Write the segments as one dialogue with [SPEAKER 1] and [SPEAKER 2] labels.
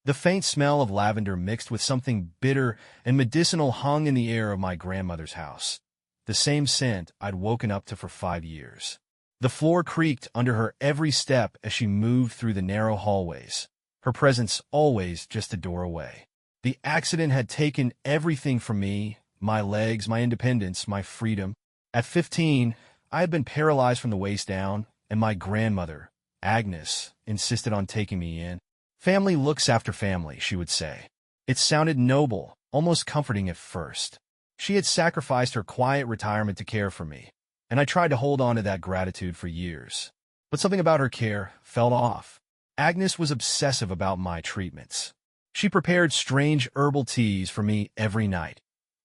[SPEAKER 1] The faint smell of lavender mixed with something bitter and medicinal hung in the air of my grandmother's house, the same scent I'd woken up to for 5 years. The floor creaked under her every step as she moved through the narrow hallways, her presence always just a door away. The accident had taken everything from me, my legs, my independence, my freedom. At 15, I had been paralyzed from the waist down, and my grandmother, Agnes, insisted on taking me in. Family looks after family, she would say. It sounded noble, almost comforting at first. She had sacrificed her quiet retirement to care for me, and I tried to hold on to that gratitude for years. But something about her care fell off. Agnes was obsessive about my treatments. She prepared strange herbal teas for me every night,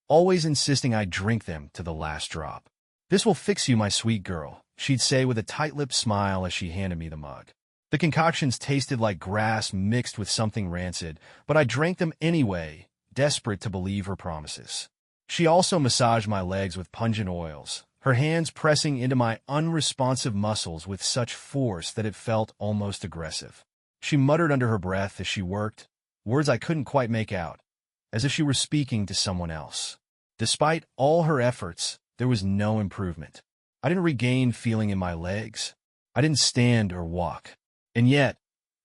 [SPEAKER 1] always insisting I drink them to the last drop. "This will fix you, my sweet girl," she'd say with a tight-lipped smile as she handed me the mug. The concoctions tasted like grass mixed with something rancid, but I drank them anyway, desperate to believe her promises. She also massaged my legs with pungent oils, her hands pressing into my unresponsive muscles with such force that it felt almost aggressive. She muttered under her breath as she worked, words I couldn't quite make out, as if she were speaking to someone else. Despite all her efforts, there was no improvement. I didn't regain feeling in my legs. I didn't stand or walk. And yet,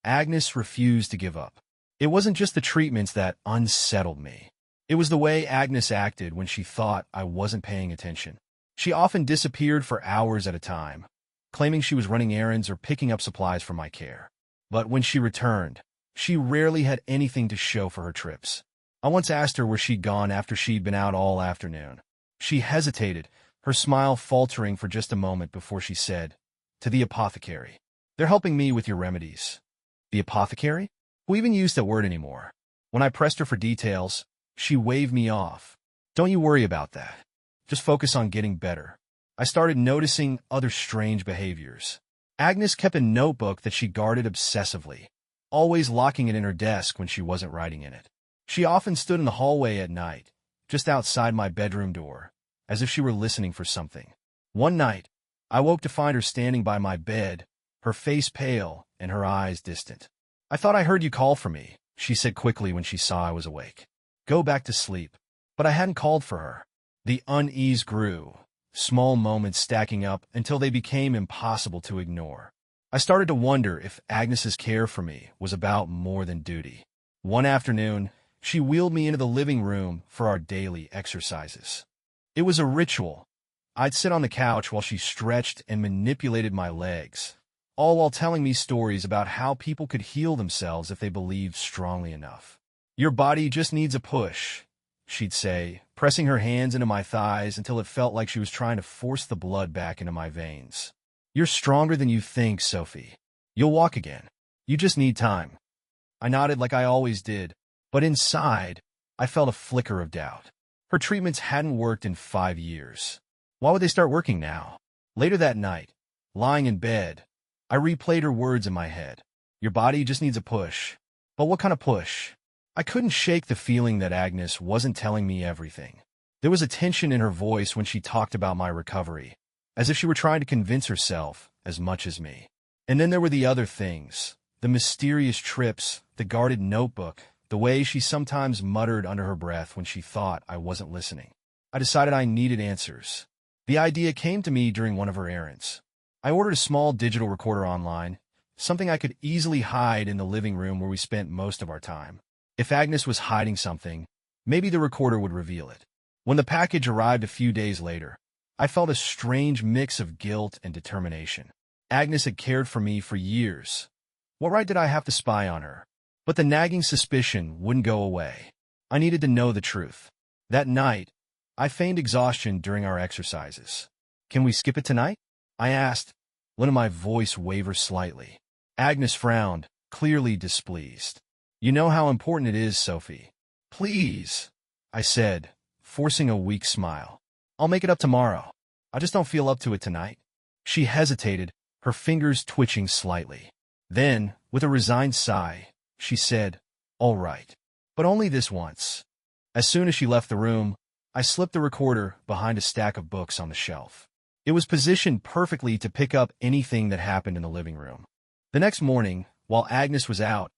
[SPEAKER 1] Agnes refused to give up. It wasn't just the treatments that unsettled me. It was the way Agnes acted when she thought I wasn't paying attention. She often disappeared for hours at a time, claiming she was running errands or picking up supplies for my care. But when she returned, she rarely had anything to show for her trips. I once asked her where she'd gone after she'd been out all afternoon. She hesitated, her smile faltering for just a moment before she said, "To the apothecary. They're helping me with your remedies." The apothecary? Who even used that word anymore? When I pressed her for details, she waved me off. "Don't you worry about that. Just focus on getting better." I started noticing other strange behaviors. Agnes kept a notebook that she guarded obsessively, always locking it in her desk when she wasn't writing in it. She often stood in the hallway at night, just outside my bedroom door, as if she were listening for something. One night, I woke to find her standing by my bed, her face pale and her eyes distant. "I thought I heard you call for me," she said quickly when she saw I was awake. "Go back to sleep." But I hadn't called for her. The unease grew, small moments stacking up until they became impossible to ignore. I started to wonder if Agnes's care for me was about more than duty. One afternoon, she wheeled me into the living room for our daily exercises. It was a ritual. I'd sit on the couch while she stretched and manipulated my legs, all while telling me stories about how people could heal themselves if they believed strongly enough. "Your body just needs a push," she'd say, pressing her hands into my thighs until it felt like she was trying to force the blood back into my veins. "You're stronger than you think, Sophie. You'll walk again. You just need time." I nodded like I always did, but inside, I felt a flicker of doubt. Her treatments hadn't worked in 5 years. Why would they start working now? Later that night, lying in bed, I replayed her words in my head. "Your body just needs a push." But what kind of push? I couldn't shake the feeling that Agnes wasn't telling me everything. There was a tension in her voice when she talked about my recovery, as if she were trying to convince herself as much as me. And then there were the other things, the mysterious trips, the guarded notebook, the way she sometimes muttered under her breath when she thought I wasn't listening. I decided I needed answers. The idea came to me during one of her errands. I ordered a small digital recorder online, something I could easily hide in the living room where we spent most of our time. If Agnes was hiding something, maybe the recorder would reveal it. When the package arrived a few days later, I felt a strange mix of guilt and determination. Agnes had cared for me for years. What right did I have to spy on her? But the nagging suspicion wouldn't go away. I needed to know the truth. That night, I feigned exhaustion during our exercises. "Can we skip it tonight?" I asked, letting my voice waver slightly. Agnes frowned, clearly displeased. "You know how important it is, Sophie." "Please," I said, forcing a weak smile. "I'll make it up tomorrow. I just don't feel up to it tonight." She hesitated, her fingers twitching slightly. Then, with a resigned sigh, she said, "All right, but only this once." As soon as she left the room, I slipped the recorder behind a stack of books on the shelf. It was positioned perfectly to pick up anything that happened in the living room. The next morning, while Agnes was out,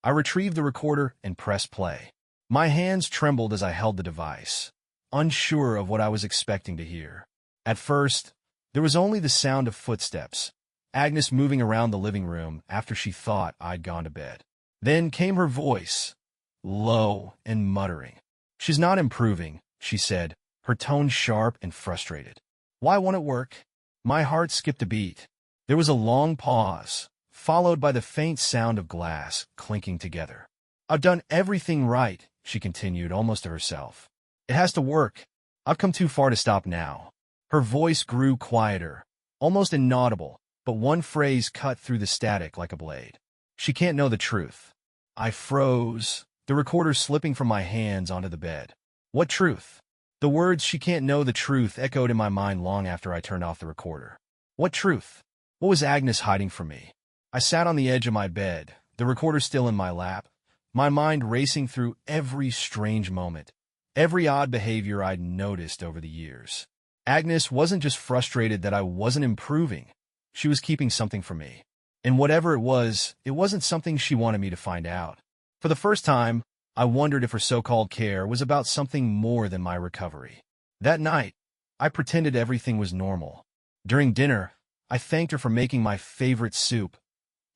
[SPEAKER 1] I retrieved the recorder and pressed play. My hands trembled as I held the device, unsure of what I was expecting to hear. At first, there was only the sound of footsteps, Agnes moving around the living room after she thought I'd gone to bed. Then came her voice, low and muttering. "She's not improving," she said, her tone sharp and frustrated. "Why won't it work?" My heart skipped a beat. There was a long pause, followed by the faint sound of glass clinking together. "I've done everything right," she continued, almost to herself. "It has to work. I've come too far to stop now." Her voice grew quieter, almost inaudible, but one phrase cut through the static like a blade. "She can't know the truth." I froze, the recorder slipping from my hands onto the bed. What truth? The words "she can't know the truth" echoed in my mind long after I turned off the recorder. What truth? What was Agnes hiding from me? I sat on the edge of my bed, the recorder still in my lap, my mind racing through every strange moment, every odd behavior I'd noticed over the years. Agnes wasn't just frustrated that I wasn't improving. She was keeping something from me. And whatever it wasn't something she wanted me to find out. For the first time, I wondered if her so-called care was about something more than my recovery. That night, I pretended everything was normal. During dinner, I thanked her for making my favorite soup,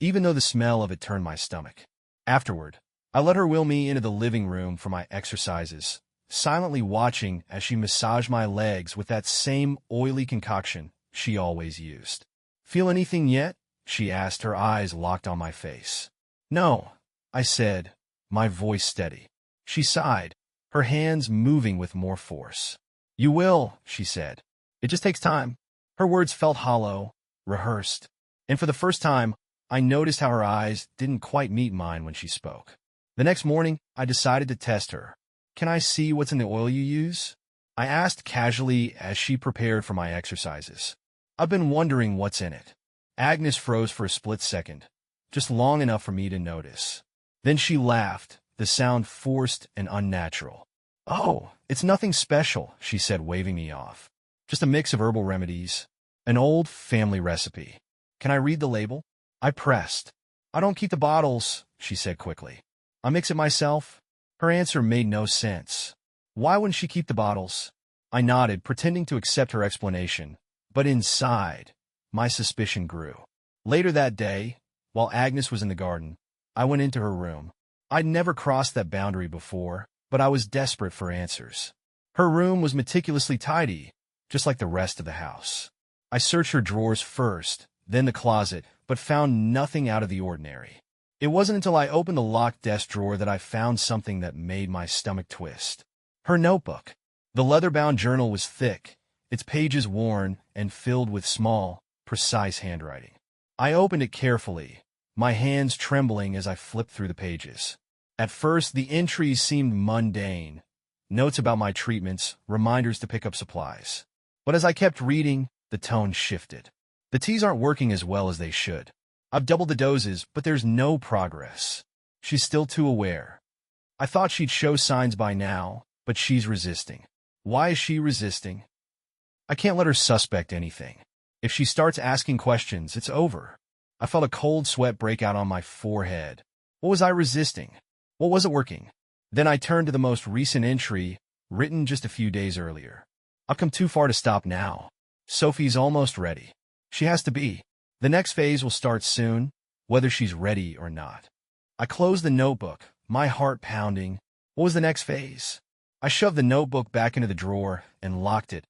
[SPEAKER 1] even though the smell of it turned my stomach. Afterward, I let her wheel me into the living room for my exercises, silently watching as she massaged my legs with that same oily concoction she always used. "Feel anything yet?" she asked, her eyes locked on my face. "No," I said, my voice steady. She sighed, her hands moving with more force. "You will," she said. "It just takes time." Her words felt hollow, rehearsed, and for the first time, I noticed how her eyes didn't quite meet mine when she spoke. The next morning, I decided to test her. "Can I see what's in the oil you use?" I asked casually as she prepared for my exercises. "I've been wondering what's in it." Agnes froze for a split second, just long enough for me to notice. Then she laughed, the sound forced and unnatural. "Oh, it's nothing special," she said, waving me off. "Just a mix of herbal remedies. An old family recipe. Can I read the label?" I pressed. "I don't keep the bottles," she said quickly. "I mix it myself." Her answer made no sense. Why wouldn't she keep the bottles? I nodded, pretending to accept her explanation, but inside, my suspicion grew. Later that day, while Agnes was in the garden, I went into her room. I'd never crossed that boundary before, but I was desperate for answers. Her room was meticulously tidy, just like the rest of the house. I searched her drawers first, then the closet, but found nothing out of the ordinary. It wasn't until I opened the locked desk drawer that I found something that made my stomach twist. Her notebook. The leather-bound journal was thick, its pages worn and filled with small, precise handwriting. I opened it carefully, my hands trembling as I flipped through the pages. At first, the entries seemed mundane, notes about my treatments, reminders to pick up supplies. But as I kept reading, the tone shifted. "The teas aren't working as well as they should. I've doubled the doses, but there's no progress. She's still too aware. I thought she'd show signs by now, but she's resisting." Why is she resisting? I can't let her suspect anything. If she starts asking questions, it's over. I felt a cold sweat break out on my forehead. What was I resisting? What wasn't working? Then I turned to the most recent entry, written just a few days earlier. "I've come too far to stop now. Sophie's almost ready. She has to be. The next phase will start soon, whether she's ready or not." I closed the notebook, my heart pounding. What was the next phase? I shoved the notebook back into the drawer and locked it,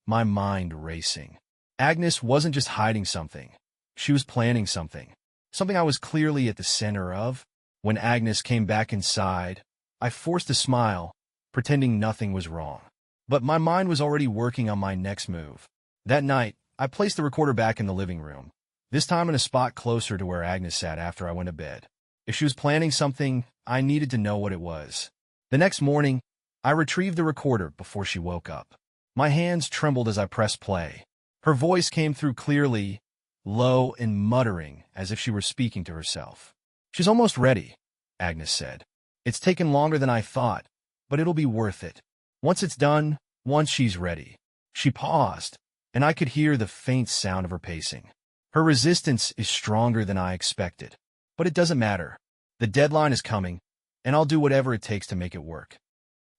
[SPEAKER 1] my mind racing. Agnes wasn't just hiding something. She was planning something. Something I was clearly at the center of. When Agnes came back inside, I forced a smile, pretending nothing was wrong. But my mind was already working on my next move. That night, I placed the recorder back in the living room, this time in a spot closer to where Agnes sat after I went to bed. If she was planning something, I needed to know what it was. The next morning, I retrieved the recorder before she woke up. My hands trembled as I pressed play. Her voice came through clearly, low and muttering, as if she were speaking to herself. "She's almost ready," Agnes said. "It's taken longer than I thought, but it'll be worth it. Once it's done, once she's ready." She paused, and I could hear the faint sound of her pacing. "Her resistance is stronger than I expected. But it doesn't matter. The deadline is coming, and I'll do whatever it takes to make it work.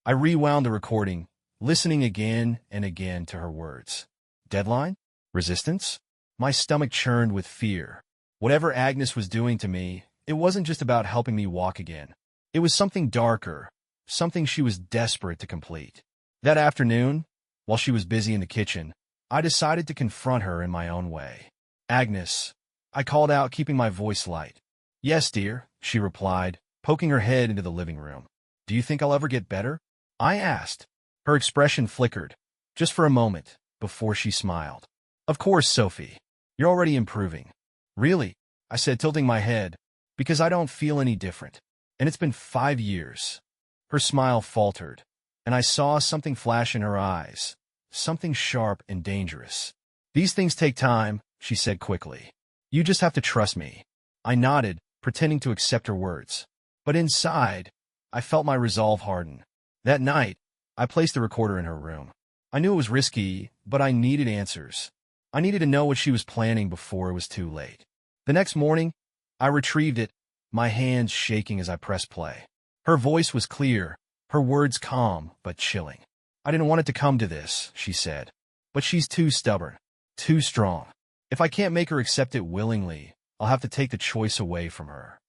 [SPEAKER 1] I rewound the recording, listening again and again to her words. Deadline? Resistance? My stomach churned with fear. Whatever Agnes was doing to me, it wasn't just about helping me walk again. It was something darker, something she was desperate to complete. That afternoon, while she was busy in the kitchen, I decided to confront her in my own way. Agnes, I called out, keeping my voice light. Yes, dear, she replied, poking her head into the living room. Do you think I'll ever get better? I asked. Her expression flickered, just for a moment, before she smiled. Of course, Sophie. You're already improving. Really? I said, tilting my head, because I don't feel any different. And it's been 5 years. Her smile faltered, and I saw something flash in her eyes, something sharp and dangerous. These things take time, she said quickly. You just have to trust me. I nodded, pretending to accept her words. But inside, I felt my resolve harden. That night, I placed the recorder in her room. I knew it was risky, but I needed answers. I needed to know what she was planning before it was too late. The next morning, I retrieved it, my hands shaking as I pressed play. Her voice was clear, her words calm but chilling. I didn't want it to come to this, she said. But she's too stubborn, too strong. If I can't make her accept it willingly, I'll have to take the choice away from her.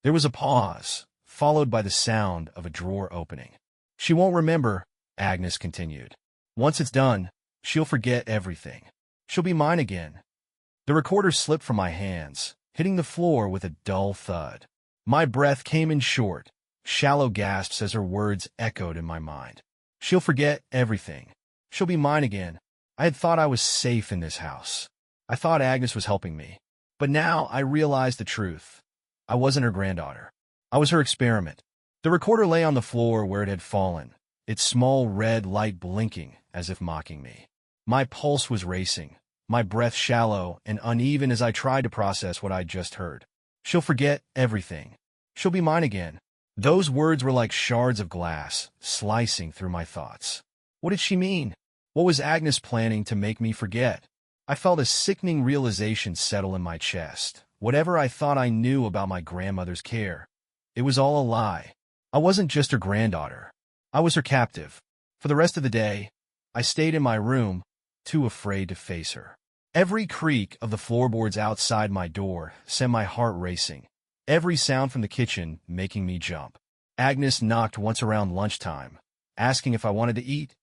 [SPEAKER 1] There was a pause, followed by the sound of a drawer opening. She won't remember, Agnes continued. Once it's done, she'll forget everything. She'll be mine again. The recorder slipped from my hands, hitting the floor with a dull thud. My breath came in short, shallow gasps as her words echoed in my mind. She'll forget everything. She'll be mine again. I had thought I was safe in this house. I thought Agnes was helping me. But now I realized the truth. I wasn't her granddaughter. I was her experiment. The recorder lay on the floor where it had fallen, its small red light blinking as if mocking me. My pulse was racing, my breath shallow and uneven as I tried to process what I'd just heard. She'll forget everything. She'll be mine again. Those words were like shards of glass, slicing through my thoughts. What did she mean? What was Agnes planning to make me forget? I felt a sickening realization settle in my chest. Whatever I thought I knew about my grandmother's care, it was all a lie. I wasn't just her granddaughter. I was her captive. For the rest of the day, I stayed in my room, too afraid to face her. Every creak of the floorboards outside my door sent my heart racing, every sound from the kitchen making me jump. Agnes knocked once around lunchtime, asking if I wanted to eat,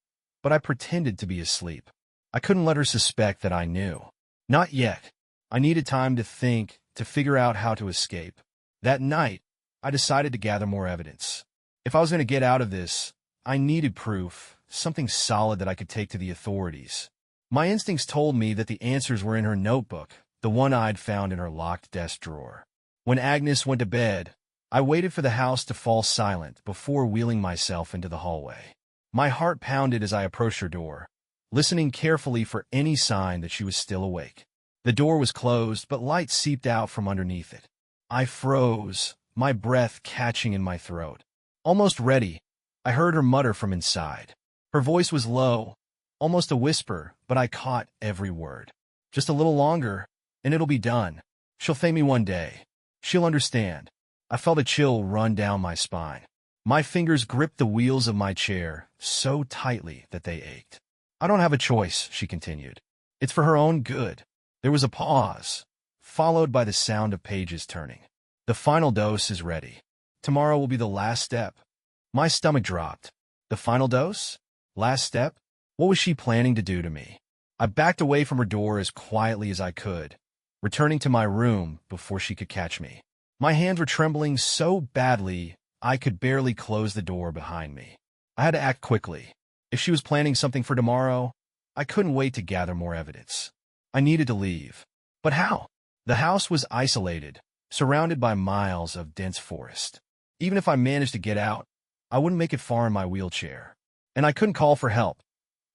[SPEAKER 1] but I pretended to be asleep. I couldn't let her suspect that I knew. Not yet. I needed time to think, to figure out how to escape. That night, I decided to gather more evidence. If I was going to get out of this, I needed proof, something solid that I could take to the authorities. My instincts told me that the answers were in her notebook, the one I'd found in her locked desk drawer. When Agnes went to bed, I waited for the house to fall silent before wheeling myself into the hallway. My heart pounded as I approached her door, listening carefully for any sign that she was still awake. The door was closed, but light seeped out from underneath it. I froze, my breath catching in my throat. Almost ready, I heard her mutter from inside. Her voice was low, almost a whisper, but I caught every word. Just a little longer, and it'll be done. She'll thank me one day. She'll understand. I felt a chill run down my spine. My fingers gripped the wheels of my chair so tightly that they ached. I don't have a choice, she continued. It's for her own good. There was a pause, followed by the sound of pages turning. The final dose is ready. Tomorrow will be the last step. My stomach dropped. The final dose? Last step? What was she planning to do to me? I backed away from her door as quietly as I could, returning to my room before she could catch me. My hands were trembling so badly I could barely close the door behind me. I had to act quickly. If she was planning something for tomorrow, I couldn't wait to gather more evidence. I needed to leave. But how? The house was isolated, surrounded by miles of dense forest. Even if I managed to get out, I wouldn't make it far in my wheelchair. And I couldn't call for help.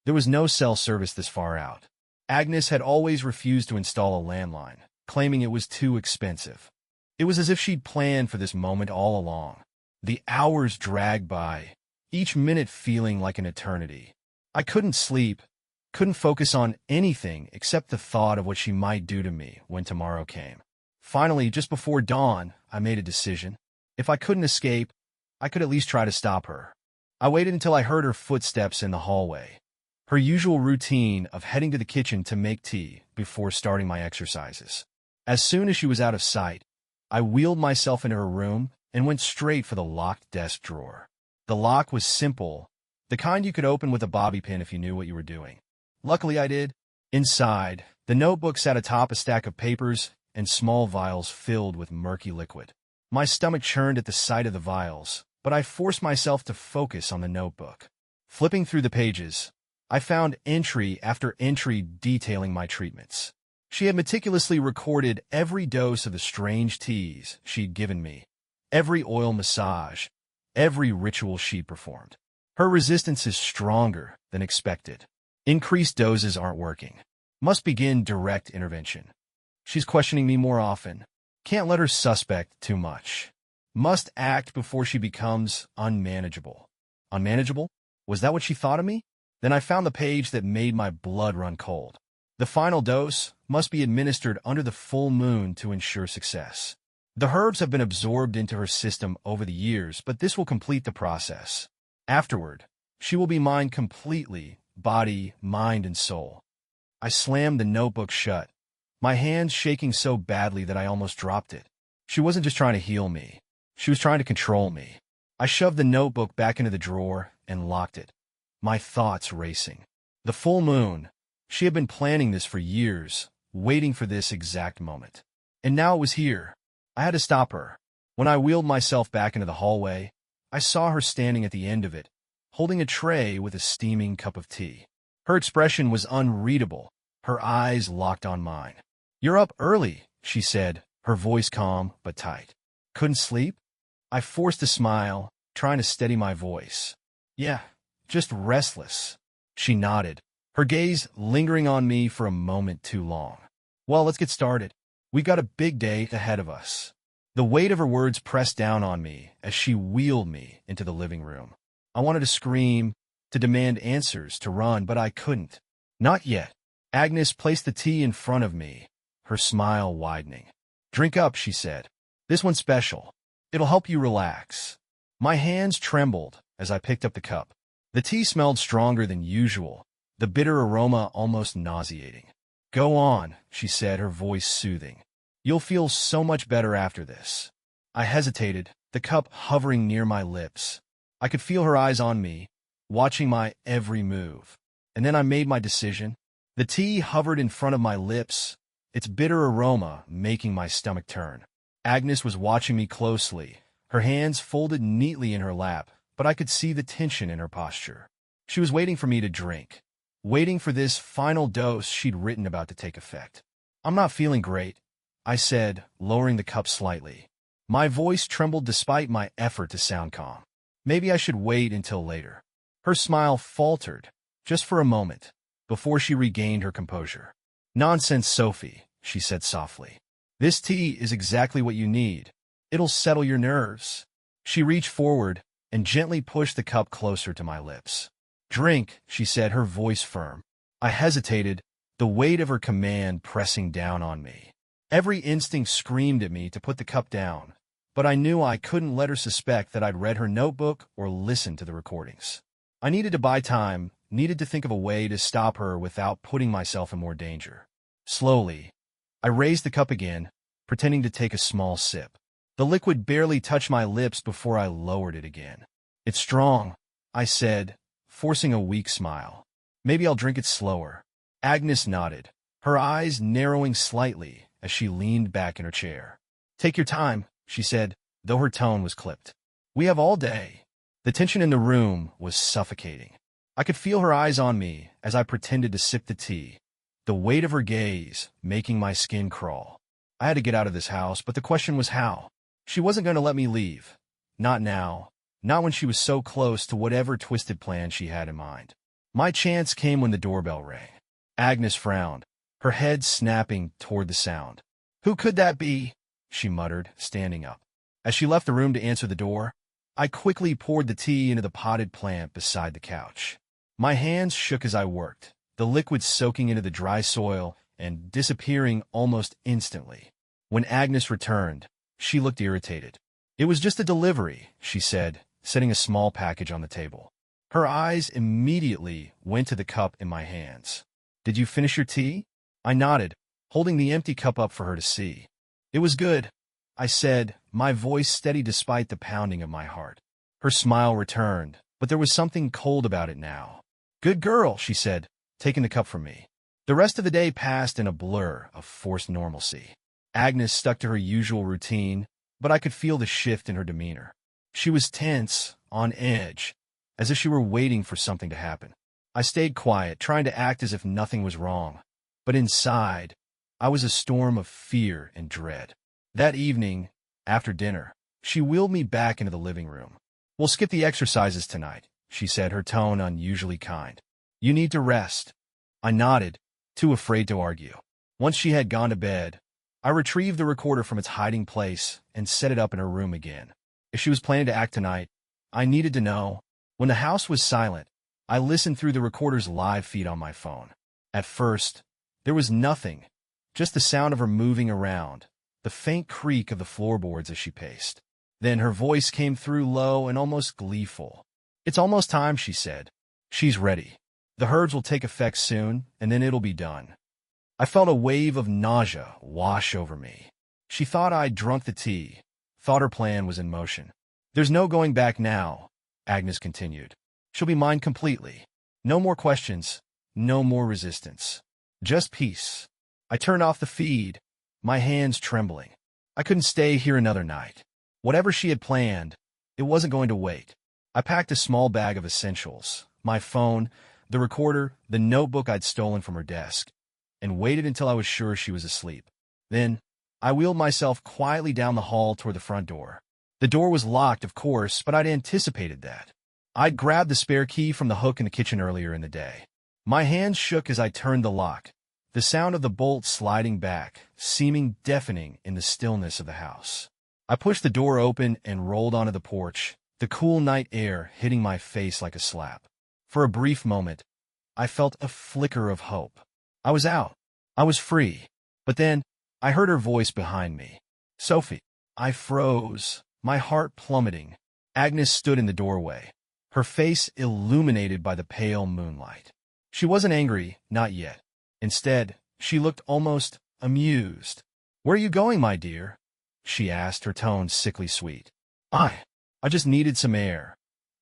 [SPEAKER 1] There was no cell service this far out. Agnes had always refused to install a landline, claiming it was too expensive. It was as if she'd planned for this moment all along. The hours dragged by, each minute feeling like an eternity. I couldn't sleep, couldn't focus on anything except the thought of what she might do to me when tomorrow came. Finally, just before dawn, I made a decision. If I couldn't escape, I could at least try to stop her. I waited until I heard her footsteps in the hallway. Her usual routine of heading to the kitchen to make tea before starting my exercises. As soon as she was out of sight, I wheeled myself into her room and went straight for the locked desk drawer. The lock was simple, the kind you could open with a bobby pin if you knew what you were doing. Luckily I did. Inside, the notebook sat atop a stack of papers and small vials filled with murky liquid. My stomach churned at the sight of the vials, but I forced myself to focus on the notebook. Flipping through the pages, I found entry after entry detailing my treatments. She had meticulously recorded every dose of the strange teas she'd given me, every oil massage, every ritual she performed. Her resistance is stronger than expected. Increased doses aren't working. Must begin direct intervention. She's questioning me more often. Can't let her suspect too much. Must act before she becomes unmanageable. Unmanageable? Was that what she thought of me? Then I found the page that made my blood run cold. The final dose must be administered under the full moon to ensure success. The herbs have been absorbed into her system over the years, but this will complete the process. Afterward, she will be mine completely, body, mind, and soul. I slammed the notebook shut, my hands shaking so badly that I almost dropped it. She wasn't just trying to heal me. She was trying to control me. I shoved the notebook back into the drawer and locked it, my thoughts racing. The full moon. She had been planning this for years, waiting for this exact moment. And now it was here. I had to stop her. When I wheeled myself back into the hallway, I saw her standing at the end of it, holding a tray with a steaming cup of tea. Her expression was unreadable, her eyes locked on mine. "You're up early," she said, her voice calm but tight. "Couldn't sleep?" I forced a smile, trying to steady my voice. "Yeah, just restless." She nodded, her gaze lingering on me for a moment too long. "Well, let's get started. We've got a big day ahead of us." The weight of her words pressed down on me as she wheeled me into the living room. I wanted to scream, to demand answers, to run, but I couldn't. Not yet. Agnes placed the tea in front of me, her smile widening. "Drink up," she said. "This one's special. It'll help you relax." My hands trembled as I picked up the cup. The tea smelled stronger than usual, the bitter aroma almost nauseating. "Go on," she said, her voice soothing. "You'll feel so much better after this." I hesitated, the cup hovering near my lips. I could feel her eyes on me, watching my every move. And then I made my decision. The tea hovered in front of my lips, its bitter aroma making my stomach turn. Agnes was watching me closely, her hands folded neatly in her lap, but I could see the tension in her posture. She was waiting for me to drink, waiting for this final dose she'd written about to take effect. "I'm not feeling great," I said, lowering the cup slightly. My voice trembled despite my effort to sound calm. "Maybe I should wait until later." Her smile faltered, just for a moment, before she regained her composure. "Nonsense, Sophie," she said softly. "This tea is exactly what you need. It'll settle your nerves." She reached forward and gently pushed the cup closer to my lips. "Drink," she said, her voice firm. I hesitated, the weight of her command pressing down on me. Every instinct screamed at me to put the cup down, but I knew I couldn't let her suspect that I'd read her notebook or listened to the recordings. I needed to buy time, needed to think of a way to stop her without putting myself in more danger. Slowly, I raised the cup again, pretending to take a small sip. The liquid barely touched my lips before I lowered it again. "It's strong," I said, forcing a weak smile. "Maybe I'll drink it slower." Agnes nodded, her eyes narrowing slightly as she leaned back in her chair. "Take your time," she said, though her tone was clipped. "We have all day." The tension in the room was suffocating. I could feel her eyes on me as I pretended to sip the tea, the weight of her gaze making my skin crawl. I had to get out of this house, but the question was how. She wasn't going to let me leave. Not now. Not when she was so close to whatever twisted plan she had in mind. My chance came when the doorbell rang. Agnes frowned, her head snapping toward the sound. "Who could that be?" she muttered, standing up. As she left the room to answer the door, I quickly poured the tea into the potted plant beside the couch. My hands shook as I worked, the liquid soaking into the dry soil and disappearing almost instantly. When Agnes returned, she looked irritated. It was just a delivery, she said, setting a small package on the table. Her eyes immediately went to the cup in my hands. Did you finish your tea? I nodded, holding the empty cup up for her to see. It was good, I said, my voice steady despite the pounding of my heart. Her smile returned, but there was something cold about it now. Good girl, she said, taking the cup from me. The rest of the day passed in a blur of forced normalcy. Agnes stuck to her usual routine, but I could feel the shift in her demeanor. She was tense, on edge, as if she were waiting for something to happen. I stayed quiet, trying to act as if nothing was wrong. But inside, I was a storm of fear and dread. That evening, after dinner, she wheeled me back into the living room. We'll skip the exercises tonight, she said, her tone unusually kind. You need to rest. I nodded, too afraid to argue. Once she had gone to bed, I retrieved the recorder from its hiding place and set it up in her room again. If she was planning to act tonight, I needed to know. When the house was silent, I listened through the recorder's live feed on my phone. At first, there was nothing, just the sound of her moving around, the faint creak of the floorboards as she paced. Then her voice came through low and almost gleeful. It's almost time, she said. She's ready. The herbs will take effect soon, and then it'll be done. I felt a wave of nausea wash over me. She thought I'd drunk the tea, thought her plan was in motion. There's no going back now, Agnes continued. She'll be mine completely. No more questions, no more resistance. Just peace. I turned off the feed, my hands trembling. I couldn't stay here another night. Whatever she had planned, it wasn't going to wait. I packed a small bag of essentials, my phone, the recorder, the notebook I'd stolen from her desk, and waited until I was sure she was asleep. Then, I wheeled myself quietly down the hall toward the front door. The door was locked, of course, but I'd anticipated that. I'd grabbed the spare key from the hook in the kitchen earlier in the day. My hands shook as I turned the lock, the sound of the bolt sliding back, seeming deafening in the stillness of the house. I pushed the door open and rolled onto the porch, the cool night air hitting my face like a slap. For a brief moment, I felt a flicker of hope. I was out. I was free. But then, I heard her voice behind me. Sophie. I froze, my heart plummeting. Agnes stood in the doorway, her face illuminated by the pale moonlight. She wasn't angry, not yet. Instead, she looked almost amused. Where are you going, my dear? She asked, her tone sickly sweet. I just needed some air.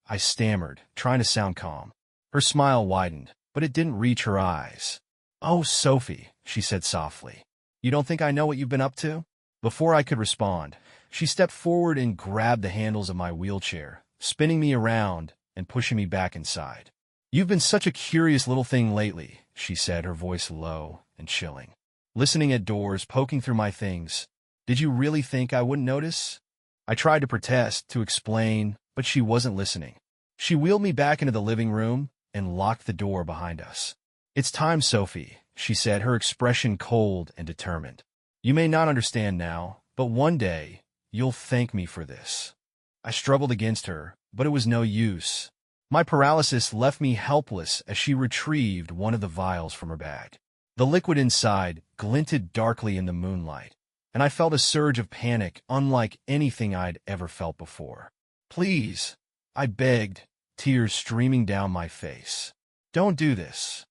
[SPEAKER 1] I stammered, trying to sound calm. Her smile widened, but it didn't reach her eyes. Oh, Sophie, she said softly. You don't think I know what you've been up to? Before I could respond, she stepped forward and grabbed the handles of my wheelchair, spinning me around and pushing me back inside. You've been such a curious little thing lately, she said, her voice low and chilling. Listening at doors, poking through my things. Did you really think I wouldn't notice? I tried to protest, to explain, but she wasn't listening. She wheeled me back into the living room and locked the door behind us. It's time, Sophie, she said, her expression cold and determined. You may not understand now, but one day, you'll thank me for this. I struggled against her, but it was no use. My paralysis left me helpless as she retrieved one of the vials from her bag. The liquid inside glinted darkly in the moonlight, and I felt a surge of panic unlike anything I'd ever felt before. Please, I begged, tears streaming down my face. Don't do this.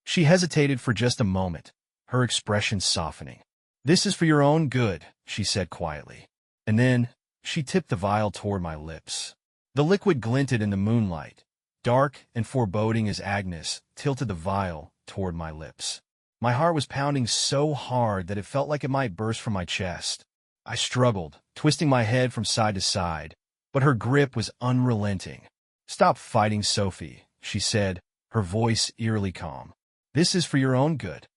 [SPEAKER 1] She hesitated for just a moment, her expression softening. This is for your own good, she said quietly. And then, she tipped the vial toward my lips. The liquid glinted in the moonlight, dark and foreboding as Agnes tilted the vial toward my lips. My heart was pounding so hard that it felt like it might burst from my chest. I struggled, twisting my head from side to side, but her grip was unrelenting. Stop fighting, Sophie, she said, her voice eerily calm. This is for your own good.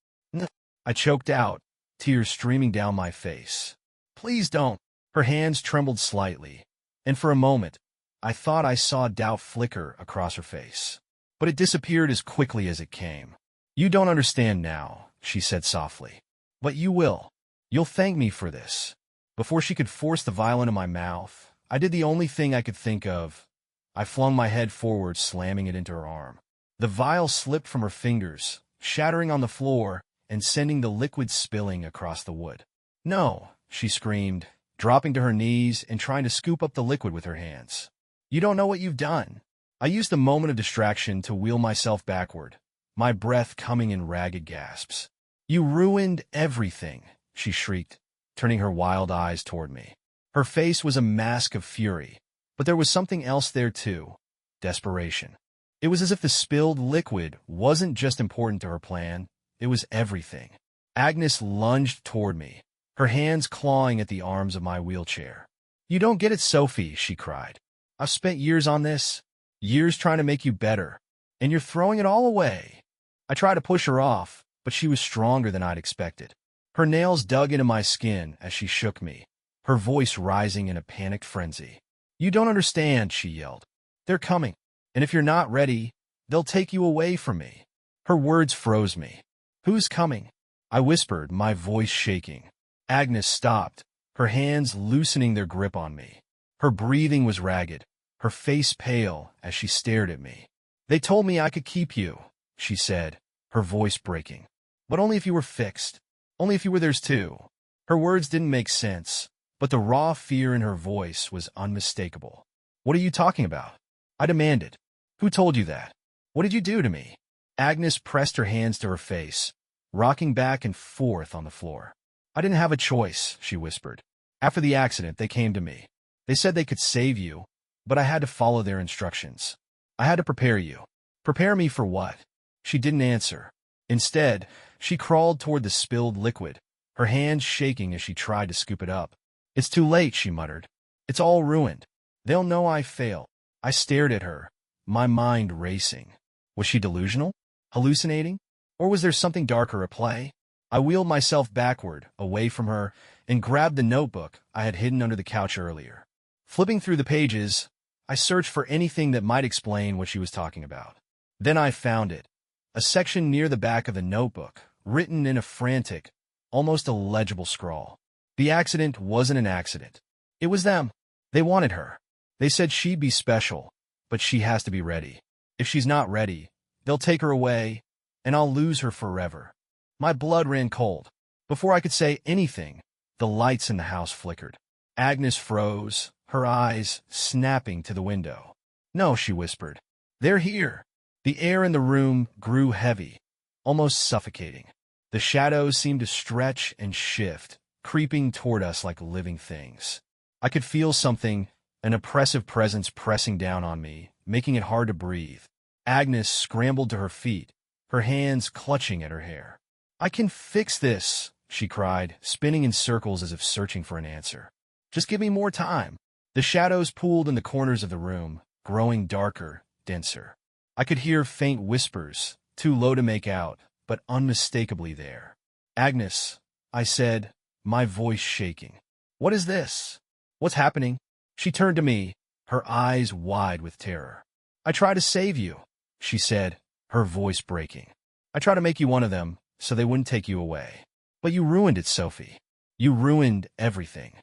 [SPEAKER 1] I choked out, tears streaming down my face. Please don't. Her hands trembled slightly, and for a moment, I thought I saw doubt flicker across her face. But it disappeared as quickly as it came. You don't understand now, she said softly. But you will. You'll thank me for this. Before she could force the vial into my mouth, I did the only thing I could think of. I flung my head forward, slamming it into her arm. The vial slipped from her fingers, shattering on the floor and sending the liquid spilling across the wood. No, she screamed, dropping to her knees and trying to scoop up the liquid with her hands. "You don't know what you've done." I used the moment of distraction to wheel myself backward, my breath coming in ragged gasps. "You ruined everything," she shrieked, turning her wild eyes toward me. Her face was a mask of fury, but there was something else there too: desperation. It was as if the spilled liquid wasn't just important to her plan, it was everything. Agnes lunged toward me, her hands clawing at the arms of my wheelchair. "You don't get it, Sophie," she cried. "I've spent years on this, years trying to make you better, and you're throwing it all away." I tried to push her off, but she was stronger than I'd expected. Her nails dug into my skin as she shook me, her voice rising in a panicked frenzy. "You don't understand," she yelled. "They're coming, and if you're not ready, they'll take you away from me." Her words froze me. "Who's coming?" I whispered, my voice shaking. Agnes stopped, her hands loosening their grip on me. Her breathing was ragged, her face pale as she stared at me. "They told me I could keep you," she said, her voice breaking. "But only if you were fixed. Only if you were theirs too." Her words didn't make sense, but the raw fear in her voice was unmistakable. "What are you talking about?" I demanded. "Who told you that? What did you do to me?" Agnes pressed her hands to her face, rocking back and forth on the floor. "I didn't have a choice," she whispered. "After the accident, they came to me. They said they could save you, but I had to follow their instructions. I had to prepare you." "Prepare me for what?" She didn't answer. Instead, she crawled toward the spilled liquid, her hands shaking as she tried to scoop it up. "It's too late," she muttered. "It's all ruined. They'll know I failed." I stared at her, my mind racing. Was she delusional? Hallucinating? Or was there something darker at play? I wheeled myself backward, away from her, and grabbed the notebook I had hidden under the couch earlier. Flipping through the pages, I searched for anything that might explain what she was talking about. Then I found it. A section near the back of the notebook, written in a frantic, almost illegible scrawl. The accident wasn't an accident. It was them. They wanted her. They said she'd be special, but she has to be ready. If she's not ready, they'll take her away, and I'll lose her forever. My blood ran cold. Before I could say anything, the lights in the house flickered. Agnes froze, her eyes snapping to the window. "No," she whispered. "They're here." The air in the room grew heavy, almost suffocating. The shadows seemed to stretch and shift, creeping toward us like living things. I could feel something, an oppressive presence pressing down on me, making it hard to breathe. Agnes scrambled to her feet, her hands clutching at her hair. "I can fix this," she cried, spinning in circles as if searching for an answer. "Just give me more time." The shadows pooled in the corners of the room, growing darker, denser. I could hear faint whispers, too low to make out, but unmistakably there. "Agnes," I said, my voice shaking. "What is this? What's happening?" She turned to me, her eyes wide with terror. "I try to save you," she said, her voice breaking. "I try to make you one of them, so they wouldn't take you away. But you ruined it, Sophie. You ruined everything."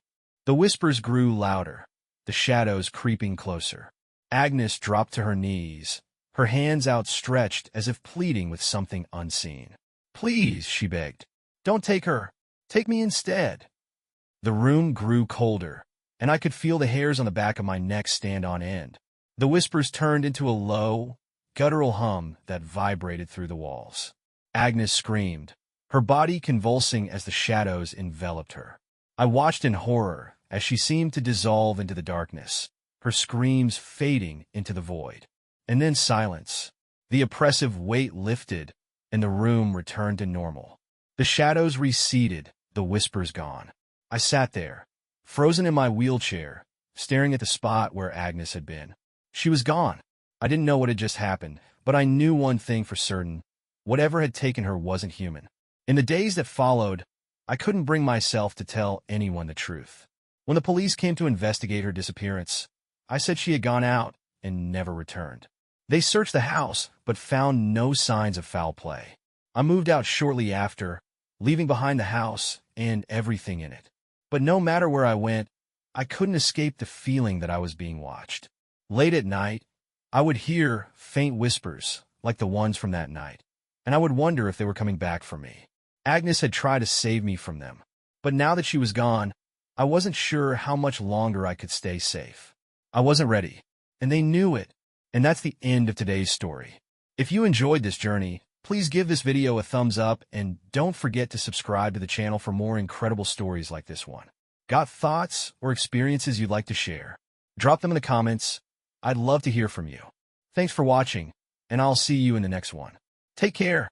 [SPEAKER 1] The whispers grew louder, the shadows creeping closer. Agnes dropped to her knees, her hands outstretched as if pleading with something unseen. "Please," she begged. "Don't take her. Take me instead." The room grew colder, and I could feel the hairs on the back of my neck stand on end. The whispers turned into a low, guttural hum that vibrated through the walls. Agnes screamed, her body convulsing as the shadows enveloped her. I watched in horror as she seemed to dissolve into the darkness, her screams fading into the void. And then silence. The oppressive weight lifted, and the room returned to normal. The shadows receded, the whispers gone. I sat there, frozen in my wheelchair, staring at the spot where Agnes had been. She was gone. I didn't know what had just happened, but I knew one thing for certain. Whatever had taken her wasn't human. In the days that followed, I couldn't bring myself to tell anyone the truth. When the police came to investigate her disappearance, I said she had gone out and never returned. They searched the house, but found no signs of foul play. I moved out shortly after, leaving behind the house and everything in it. But no matter where I went, I couldn't escape the feeling that I was being watched. Late at night, I would hear faint whispers, like the ones from that night, and I would wonder if they were coming back for me. Agnes had tried to save me from them, but now that she was gone, I wasn't sure how much longer I could stay safe. I wasn't ready, and they knew it. And that's the end of today's story. If you enjoyed this journey, please give this video a thumbs up and don't forget to subscribe to the channel for more incredible stories like this one. Got thoughts or experiences you'd like to share? Drop them in the comments. I'd love to hear from you. Thanks for watching, and I'll see you in the next one. Take care.